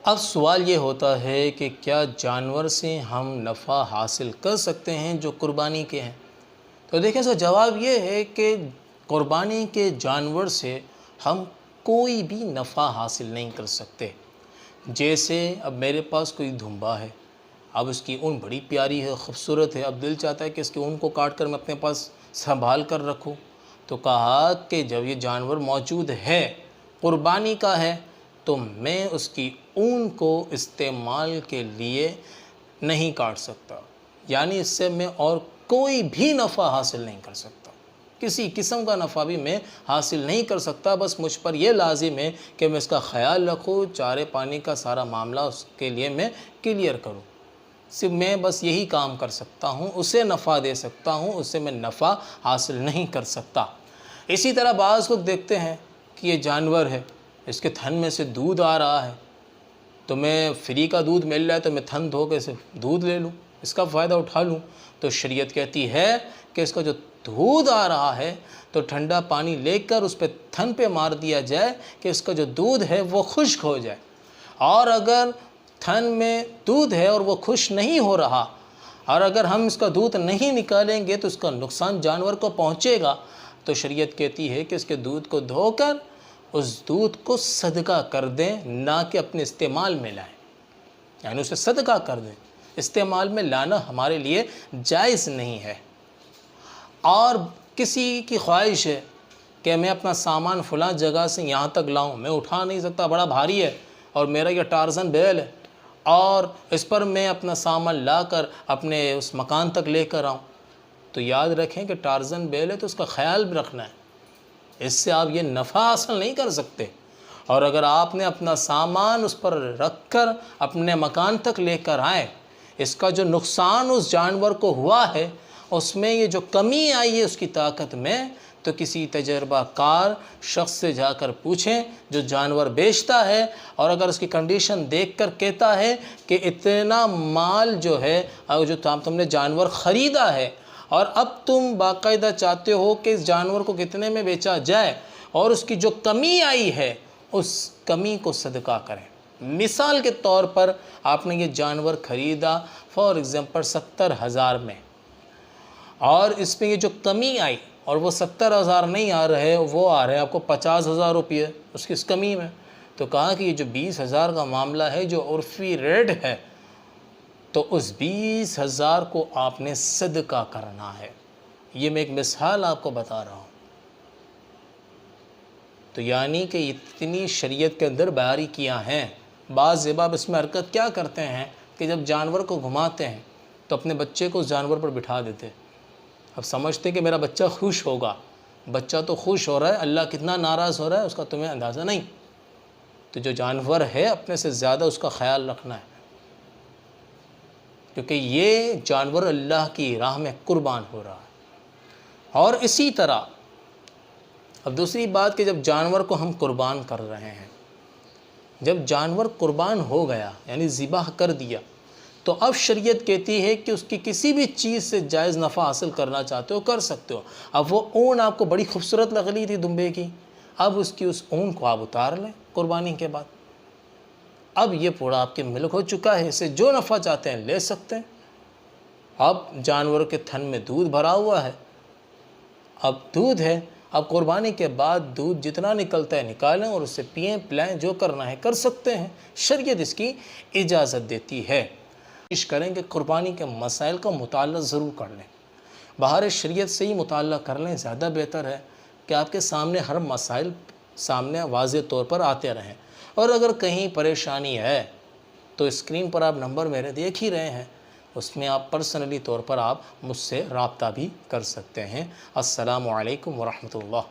اب سوال یہ ہوتا ہے کہ کیا جانور سے ہم نفع حاصل کر سکتے ہیں جو قربانی کے ہیں؟ تو دیکھیں اس کا جواب یہ ہے کہ قربانی کے جانور سے ہم کوئی بھی نفع حاصل نہیں کر سکتے۔ جیسے اب میرے پاس کوئی دھمبا ہے، اب اس کی اون بڑی پیاری ہے، خوبصورت ہے، اب دل چاہتا ہے کہ اس کی اون کو کاٹ کر میں اپنے پاس سنبھال کر رکھوں، تو کہا کہ جب یہ جانور موجود ہے، قربانی کا ہے، تو میں اس کی اون کو استعمال کے لیے نہیں کاٹ سکتا، یعنی اس سے میں اور کوئی بھی نفع حاصل نہیں کر سکتا، کسی قسم کا نفع بھی میں حاصل نہیں کر سکتا۔ بس مجھ پر یہ لازم ہے کہ میں اس کا خیال رکھوں، چارے پانی کا سارا معاملہ اس کے لیے میں کلیئر کروں، صرف میں بس یہی کام کر سکتا ہوں، اسے نفع دے سکتا ہوں، اسے میں نفع حاصل نہیں کر سکتا۔ اسی طرح بعض لوگ دیکھتے ہیں کہ یہ جانور ہے، اس کے تھن میں سے دودھ آ رہا ہے، تو میں فری کا دودھ مل رہا ہے تو میں تھن دھو کے صرف دودھ لے لوں، اس کا فائدہ اٹھا لوں۔ تو شریعت کہتی ہے کہ اس کا جو دودھ آ رہا ہے تو ٹھنڈا پانی لے کر اس پہ تھن پہ مار دیا جائے کہ اس کا جو دودھ ہے وہ خشک ہو جائے، اور اگر تھن میں دودھ ہے اور وہ خشک نہیں ہو رہا، اور اگر ہم اس کا دودھ نہیں نکالیں گے تو اس کا نقصان جانور کو پہنچے گا، تو شریعت کہتی ہے کہ اس کے دودھ کو دھو کر اس دودھ کو صدقہ کر دیں، نہ کہ اپنے استعمال میں لائیں، یعنی اسے صدقہ کر دیں، استعمال میں لانا ہمارے لیے جائز نہیں ہے۔ اور کسی کی خواہش ہے کہ میں اپنا سامان فلاں جگہ سے یہاں تک لاؤں، میں اٹھا نہیں سکتا، بڑا بھاری ہے، اور میرا یہ ٹارزن بیل ہے، اور اس پر میں اپنا سامان لا کر اپنے اس مکان تک لے کر آؤں، تو یاد رکھیں کہ ٹارزن بیل ہے تو اس کا خیال بھی رکھنا ہے، اس سے آپ یہ نفع حاصل نہیں کر سکتے۔ اور اگر آپ نے اپنا سامان اس پر رکھ کر اپنے مکان تک لے کر آئے، اس کا جو نقصان اس جانور کو ہوا ہے، اس میں یہ جو کمی آئی ہے اس کی طاقت میں، تو کسی تجربہ کار شخص سے جا کر پوچھیں جو جانور بیچتا ہے، اور اگر اس کی کنڈیشن دیکھ کر کہتا ہے کہ اتنا مال جو ہے جو تم نے جانور خریدا ہے، اور اب تم باقاعدہ چاہتے ہو کہ اس جانور کو کتنے میں بیچا جائے، اور اس کی جو کمی آئی ہے اس کمی کو صدقہ کریں۔ مثال کے طور پر آپ نے یہ جانور خریدا فار ایگزامپل 70,000 میں، اور اس میں یہ جو کمی آئی، اور وہ 70,000 نہیں آ رہے، وہ آ رہے آپ کو 50,000 روپیے اس کی اس کمی میں، تو کہا کہ یہ جو 20,000 کا معاملہ ہے جو عرفی ریٹ ہے، تو اس 20,000 کو آپ نے صدقہ کرنا ہے۔ یہ میں ایک مثال آپ کو بتا رہا ہوں۔ تو یعنی کہ اتنی شریعت کے اندر باریکیاں ہیں۔ بعض احباب اس میں حرکت کیا کرتے ہیں کہ جب جانور کو گھماتے ہیں تو اپنے بچے کو اس جانور پر بٹھا دیتے، اب سمجھتے ہیں کہ میرا بچہ خوش ہوگا، بچہ تو خوش ہو رہا ہے، اللہ کتنا ناراض ہو رہا ہے اس کا تمہیں اندازہ نہیں۔ تو جو جانور ہے اپنے سے زیادہ اس کا خیال رکھنا ہے، کیونکہ یہ جانور اللہ کی راہ میں قربان ہو رہا ہے۔ اور اسی طرح اب دوسری بات کہ جب جانور کو ہم قربان کر رہے ہیں، جب جانور قربان ہو گیا یعنی ذبح کر دیا، تو اب شریعت کہتی ہے کہ اس کی کسی بھی چیز سے جائز نفع حاصل کرنا چاہتے ہو کر سکتے ہو۔ اب وہ اون آپ کو بڑی خوبصورت لگ رہی تھی دمبے کی، اب اس کی اس اون کو آپ اتار لیں قربانی کے بعد، اب یہ پورا آپ کے ملک ہو چکا ہے، اسے جو نفع چاہتے ہیں لے سکتے ہیں۔ اب جانور کے تھن میں دودھ بھرا ہوا ہے، اب دودھ ہے، اب قربانی کے بعد دودھ جتنا نکلتا ہے نکالیں اور اسے پئیں پلائیں، جو کرنا ہے کر سکتے ہیں، شریعت اس کی اجازت دیتی ہے۔ کوشش کریں کہ قربانی کے مسائل کا مطالعہ ضرور کر لیں، باہر شریعت سے ہی مطالعہ کر لیں، زیادہ بہتر ہے کہ آپ کے سامنے ہر مسائل سامنے واضح طور پر آتے رہیں۔ اور اگر کہیں پریشانی ہے تو اسکرین پر آپ نمبر میرے دیکھ ہی رہے ہیں، اس میں آپ پرسنلی طور پر آپ مجھ سے رابطہ بھی کر سکتے ہیں۔ السلام علیکم ورحمۃ اللہ۔